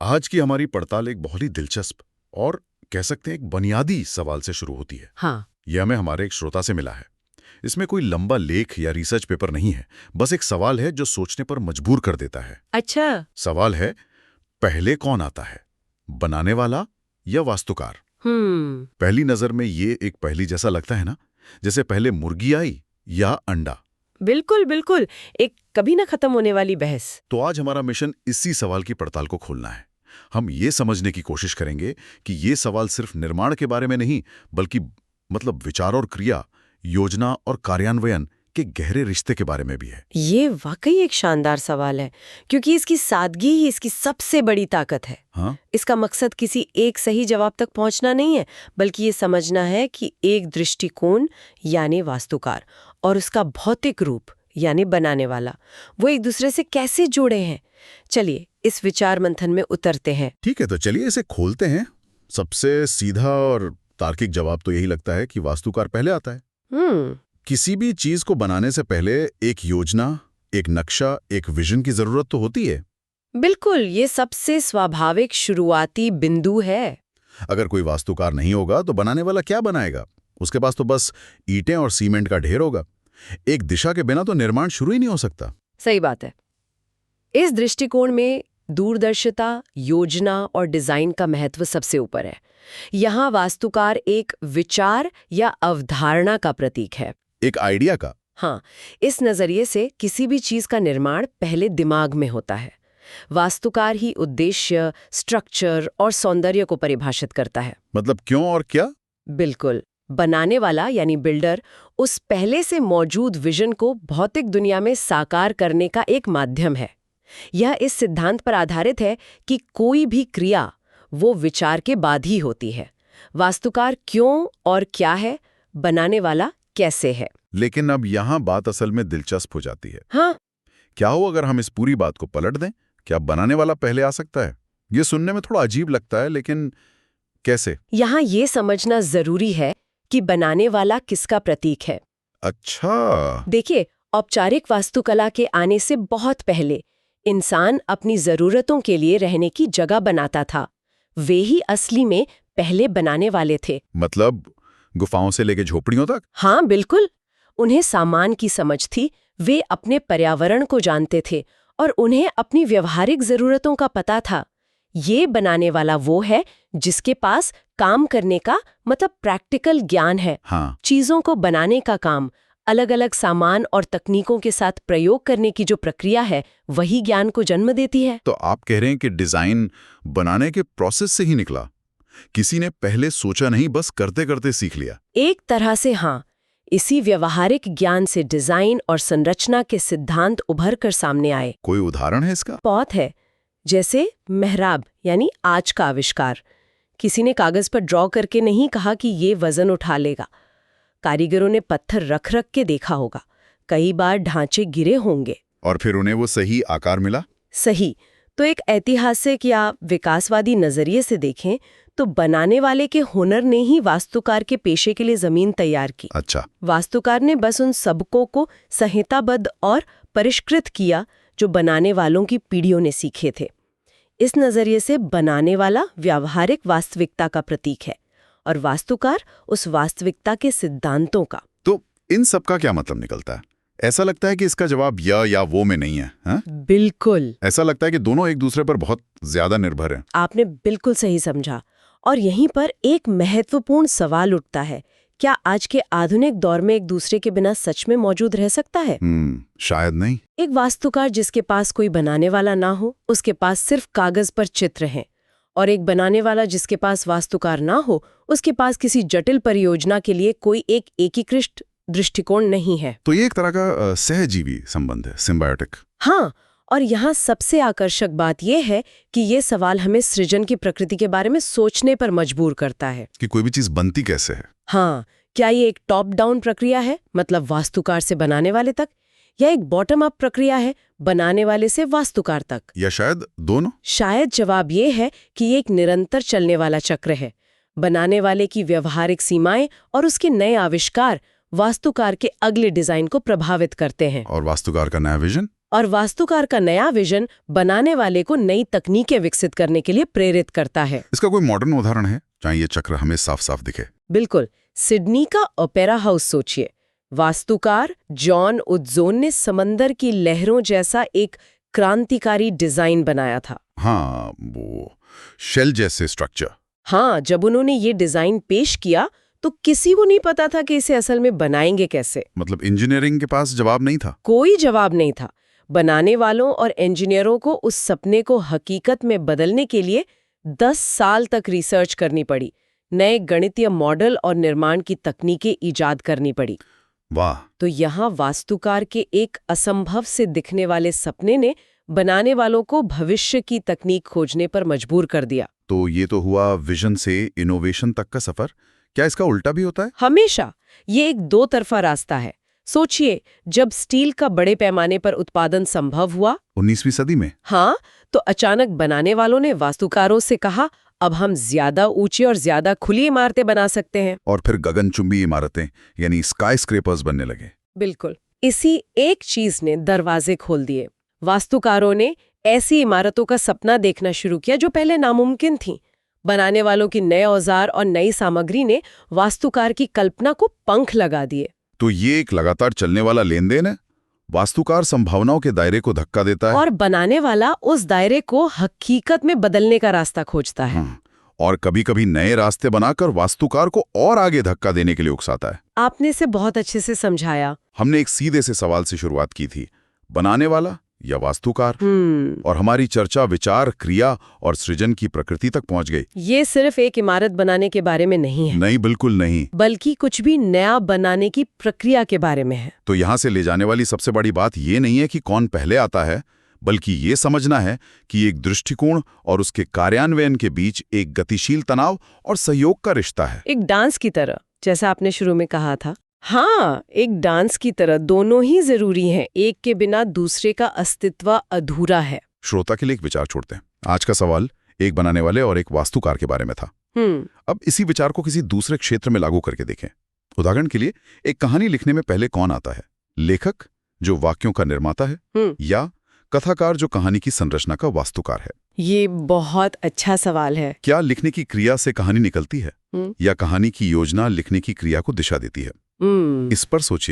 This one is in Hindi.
आज की हमारी पड़ताल एक बहुत ही दिलचस्प और कह सकते हैं एक बुनियादी सवाल से शुरू होती है। हाँ। यह हमें हमारे एक श्रोता से मिला है। इसमें कोई लंबा लेख या रिसर्च पेपर नहीं है, बस एक सवाल है जो सोचने पर मजबूर कर देता है। अच्छा। सवाल है, पहले कौन आता है, बनाने वाला या वास्तुकार? पहली नजर में ये एक पहेली जैसा लगता है ना, जैसे पहले मुर्गी आई या अंडा। बिल्कुल बिल्कुल, एक कभी ना खत्म होने वाली बहस। तो आज हमारा मिशन इसी सवाल की पड़ताल को खोलना है। हम ये समझने की कोशिश करेंगे कि ये सवाल सिर्फ निर्माण के बारे में नहीं, बल्कि विचार और क्रिया, योजना और कार्यान्वयन के गहरे रिश्ते के बारे में भी है। ये वाकई एक शानदार सवाल है, क्योंकि इसकी सादगी ही इसकी सबसे बड़ी ताकत है। हाँ? इसका मकसद किसी एक सही जवाब तक पहुंचना नहीं है, बल्कि ये समझना है कि एक दृष्टिकोण यानी वास्तुकार और उसका भौतिक रूप यानी बनाने वाला, वो एक दूसरे से कैसे जुड़े हैं। चलिए इस विचार मंथन में उतरते हैं। ठीक है, तो चलिए इसे खोलते हैं। सबसे सीधा और तार्किक जवाब तो यही लगता है कि वास्तुकार पहले आता है। किसी भी चीज को बनाने से पहले एक योजना, एक नक्शा, एक विजन की जरूरत तो होती है। बिल्कुल, ये सबसे स्वाभाविक शुरुआती बिंदु है। अगर कोई वास्तुकार नहीं होगा तो बनाने वाला क्या बनाएगा? उसके पास तो बस ईंटें और सीमेंट का ढेर होगा। एक दिशा के बिना तो निर्माण शुरू ही नहीं हो सकता। सही बात है। इस दृष्टिकोण में दूरदर्शिता, योजना और डिजाइन का महत्व सबसे ऊपर है। यहाँ वास्तुकार एक विचार या अवधारणा का प्रतीक है, एक आइडिया का। हाँ, इस नजरिए से किसी भी चीज का निर्माण पहले दिमाग में होता है। वास्तुकार ही उद्देश्य, स्ट्रक्चर और सौंदर्य को परिभाषित करता है। मतलब क्यों और क्या? बिल्कुल। बनाने वाला यानी बिल्डर उस पहले से मौजूद विजन को भौतिक दुनिया में साकार करने का एक माध्यम है। यह इस सिद्धांत पर आधारित है कि कोई भी क्रिया वो विचार के बाद ही होती है। वास्तुकार क्यों और क्या है, बनाने वाला कैसे है। लेकिन अब यहाँ बात असल में दिलचस्प हो जाती है। हाँ, क्या हो अगर हम इस पूरी बात को पलट दें? क्या बनाने वाला पहले आ सकता है? ये सुनने में थोड़ा अजीब लगता है, लेकिन कैसे? यहाँ ये समझना जरूरी है कि बनाने वाला किसका प्रतीक है। अच्छा। देखिए, औपचारिक वास्तुकला के आने से बहुत पहले इंसान अपनी जरूरतों के लिए रहने की जगह बनाता था। वे ही असली में पहले बनाने वाले थे। मतलब गुफाओं से लेके झोपड़ियों तक? हाँ बिल्कुल। उन्हें सामान की समझ थी, वे अपने पर्यावरण को जानते थे और उन्हें अपनी व्यवहारिक जरूरतों का पता था। ये बनाने वाला वो है जिसके पास काम करने का प्रैक्टिकल ज्ञान है। हाँ। चीजों को बनाने का काम, अलग अलग सामान और तकनीकों के साथ प्रयोग करने की जो प्रक्रिया है, वही ज्ञान को जन्म देती है। तो आप कह रहे हैं कि डिजाइन बनाने के प्रोसेस से ही निकला? किसी ने पहले सोचा नहीं, बस करते करते सीख लिया? एक तरह से हाँ। इसी व्यवहारिक ज्ञान से डिजाइन और संरचना के सिद्धांत उभर कर सामने आए। कोई उदाहरण है इसका? बहुत है। जैसे मेहराब यानी आँच का आविष्कार। किसी ने कागज पर ड्रॉ करके नहीं कहा कि ये वजन उठा लेगा। कारीगरों ने पत्थर रख रख के देखा होगा, कई बार ढांचे गिरे होंगे और फिर उन्हें वो सही आकार मिला। सही। तो एक ऐतिहासिक या विकासवादी नजरिए से देखें तो बनाने वाले के हुनर ने ही वास्तुकार के पेशे के लिए जमीन तैयार की। अच्छा। वास्तुकार ने बस उन सबकों को संहिताबद्ध और परिष्कृत किया जो बनाने वालों की पीढ़ियों ने सीखे थे। इस नजरिए से बनाने वाला व्यावहारिक वास्तविकता का प्रतीक है और वास्तुकार उस वास्तविकता के सिद्धांतों का। तो इन सब का क्या मतलब निकलता है? ऐसा लगता है कि इसका जवाब या वो में नहीं है, हा? बिल्कुल। ऐसा लगता है कि दोनों एक दूसरे पर बहुत ज्यादा निर्भर हैं। आपने बिल्कुल सही समझा। और यहीं पर एक महत्वपूर्ण सवाल उठता है, क्या आज के आधुनिक दौर में एक दूसरे के बिना सच में मौजूद रह सकता है? शायद नहीं। एक वास्तुकार जिसके पास कोई बनाने वाला ना हो, उसके पास सिर्फ कागज पर चित्र हैं, और एक बनाने वाला जिसके पास वास्तुकार ना हो, उसके पास किसी जटिल परियोजना के लिए कोई एक एकीकृत दृष्टिकोण नहीं है। तो ये एक तरह का सहजीवी संबंध है, सिम्बायोटिक। हाँ, और यहाँ सबसे आकर्षक बात यह है कि ये सवाल हमें सृजन की प्रकृति के बारे में सोचने पर मजबूर करता है कि कोई भी चीज बनती कैसे है। हाँ, क्या ये एक टॉप डाउन प्रक्रिया है, मतलब वास्तुकार से बनाने वाले तक, या एक बॉटम अप प्रक्रिया है, बनाने वाले से वास्तुकार तक, या शायद दोनों? शायद जवाब ये है कि ये एक निरंतर चलने वाला चक्र है। बनाने वाले की व्यवहारिक सीमाएं और उसके नए आविष्कार वास्तुकार के अगले डिजाइन को प्रभावित करते हैं। और वास्तुकार का नया विजन और वास्तुकार का नया विजन बनाने वाले को नई तकनीकें विकसित करने के लिए प्रेरित करता है। इसका कोई मॉडर्न उदाहरण है जहां ये चक्र हमें साफ साफ दिखे? बिल्कुल। सिडनी का ओपेरा हाउस सोचिए। वास्तुकार जॉन उद्जोन ने समंदर की लहरों जैसा एक क्रांतिकारी डिजाइन बनाया था। हाँ, वो शेल जैसे स्ट्रक्चर। हाँ, जब उन्होंने ये डिजाइन पेश किया तो किसी को नहीं पता था कि इसे असल में बनाएंगे कैसे। मतलब इंजीनियरिंग के पास जवाब नहीं था? कोई जवाब नहीं था। बनाने वालों और इंजीनियरों को उस सपने को हकीकत में बदलने के लिए 10 साल तक रिसर्च करनी पड़ी, नए गणितीय मॉडल और निर्माण की तकनीकें ईजाद करनी पड़ी। वाह! तो यहाँ वास्तुकार के एक असंभव से दिखने वाले सपने ने बनाने वालों को भविष्य की तकनीक खोजने पर मजबूर कर दिया। तो ये तो हुआ विजन से इनोवेशन तक का सफर। क्या इसका उल्टा भी होता है? हमेशा। ये एक दो तरफा रास्ता है। सोचिए, जब स्टील का बड़े पैमाने पर उत्पादन संभव हुआ 19वीं सदी में, हाँ, तो अचानक बनाने वालों ने वास्तुकारों से कहा, अब हम ज्यादा ऊंची और ज्यादा खुली इमारतें बना सकते हैं। और फिर गगनचुंबी इमारतें यानी स्काई स्क्रेपर्स बनने लगे। बिल्कुल। इसी एक चीज ने दरवाजे खोल दिए। वास्तुकारों ने ऐसी इमारतों का सपना देखना शुरू किया जो पहले नामुमकिन थी। बनाने वालों की नए औजार और नई सामग्री ने वास्तुकार की कल्पना को पंख लगा दिए। तो ये एक लगातार चलने वाला लेन देन है। वास्तुकार संभावनाओं के दायरे को धक्का देता है और बनाने वाला उस दायरे को हकीकत में बदलने का रास्ता खोजता है। और कभी-कभी नए रास्ते बनाकर वास्तुकार को और आगे धक्का देने के लिए उकसाता है। आपने इसे बहुत अच्छे से समझाया। हमने एक सीधे से सवाल से शुरुआत की थी, बनाने वाला या वास्तुकार? और हमारी चर्चा विचार, क्रिया और सृजन की प्रकृति तक पहुंच गई। ये सिर्फ एक इमारत बनाने के बारे में नहीं है। नहीं, बिल्कुल नहीं। बल्कि कुछ भी नया बनाने की प्रक्रिया के बारे में है। तो यहाँ से ले जाने वाली सबसे बड़ी बात ये नहीं है कि कौन पहले आता है, बल्कि ये समझना है कि एक दृष्टिकोण और उसके कार्यान्वयन के बीच एक गतिशील तनाव और सहयोग का रिश्ता है। एक डांस की तरह, जैसा आपने शुरू में कहा था। हाँ, एक डांस की तरह दोनों ही जरूरी हैं। एक के बिना दूसरे का अस्तित्व अधूरा है। श्रोता के लिए एक विचार छोड़ते हैं। आज का सवाल एक बनाने वाले और एक वास्तुकार के बारे में था। अब इसी विचार को किसी दूसरे क्षेत्र में लागू करके देखें। उदाहरण के लिए, एक कहानी लिखने में पहले कौन आता है? लेखक, जो वाक्यों का निर्माता है, या कथाकार, जो कहानी की संरचना का वास्तुकार है? ये बहुत अच्छा सवाल है। क्या लिखने की क्रिया से कहानी निकलती है, या कहानी की योजना लिखने की क्रिया को दिशा देती है? इस पर सोचिए।